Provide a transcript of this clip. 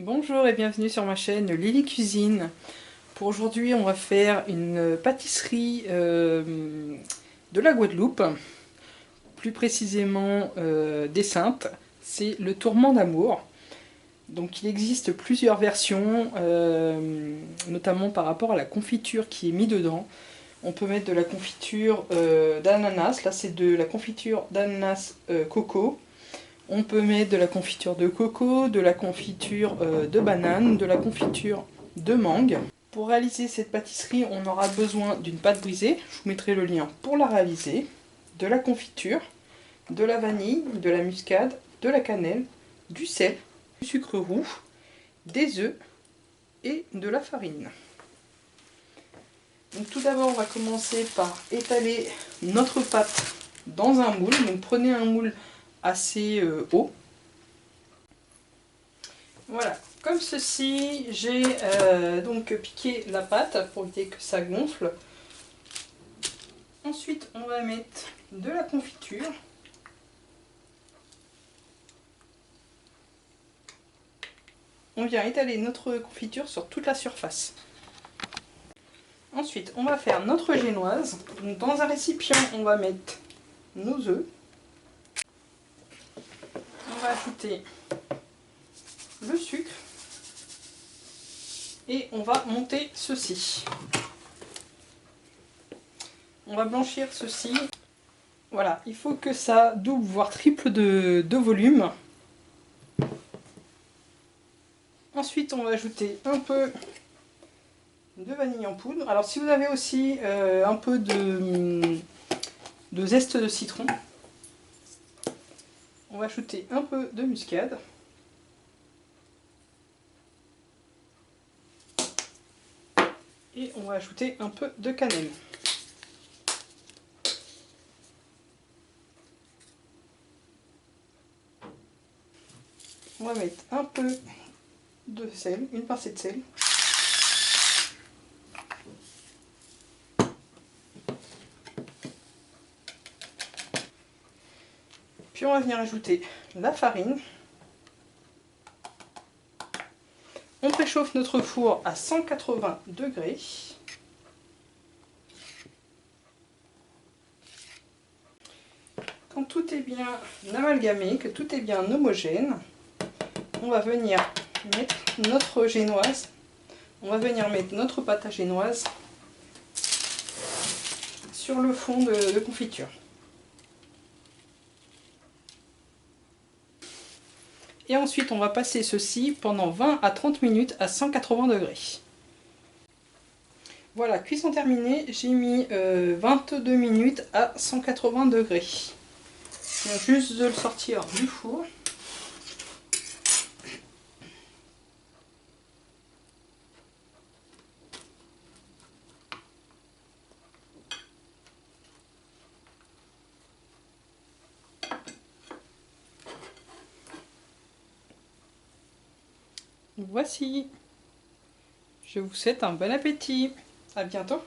Bonjour et bienvenue sur ma chaîne Lily Cuisine. Pour aujourd'hui, on va faire une pâtisserie de la Guadeloupe, plus précisément des Saintes. C'est le tourment d'amour. Donc il existe plusieurs versions, notamment par rapport à la confiture qui est mise dedans. On peut mettre de la confiture d'ananas, là c'est de la confiture d'ananas coco. On peut mettre de la confiture de coco, de la confiture de banane, de la confiture de mangue. Pour réaliser cette pâtisserie, on aura besoin d'une pâte brisée. Je vous mettrai le lien pour la réaliser. De la confiture, de la vanille, de la muscade, de la cannelle, du sel, du sucre roux, des œufs et de la farine. Donc tout d'abord, on va commencer par étaler notre pâte dans un moule. Donc prenez un moule assez haut. Voilà, comme ceci, j'ai donc piqué la pâte pour éviter que ça gonfle. Ensuite, on va mettre de la confiture. On vient étaler notre confiture sur toute la surface. Ensuite, on va faire notre génoise. Donc, dans un récipient, on va mettre nos œufs. On va ajouter le sucre et on va monter ceci. On va blanchir ceci. Voilà, il faut que ça double voire triple de volume. Ensuite, on va ajouter un peu de vanille en poudre. Alors si vous avez aussi un peu de zeste de citron, on va ajouter un peu de muscade. Et on va ajouter un peu de cannelle. On va mettre un peu de sel, une pincée de sel. Puis on va venir ajouter la farine. On préchauffe notre four à 180 degrés. Quand tout est bien amalgamé, que tout est bien homogène, on va venir mettre notre génoise. On va venir mettre notre pâte à génoise sur le fond de confiture. Et ensuite, on va passer ceci pendant 20 à 30 minutes à 180 degrés. Voilà, cuisson terminée, j'ai mis 22 minutes à 180 degrés. Je viens juste de le sortir du four. Voici. Je vous souhaite un bon appétit. À bientôt.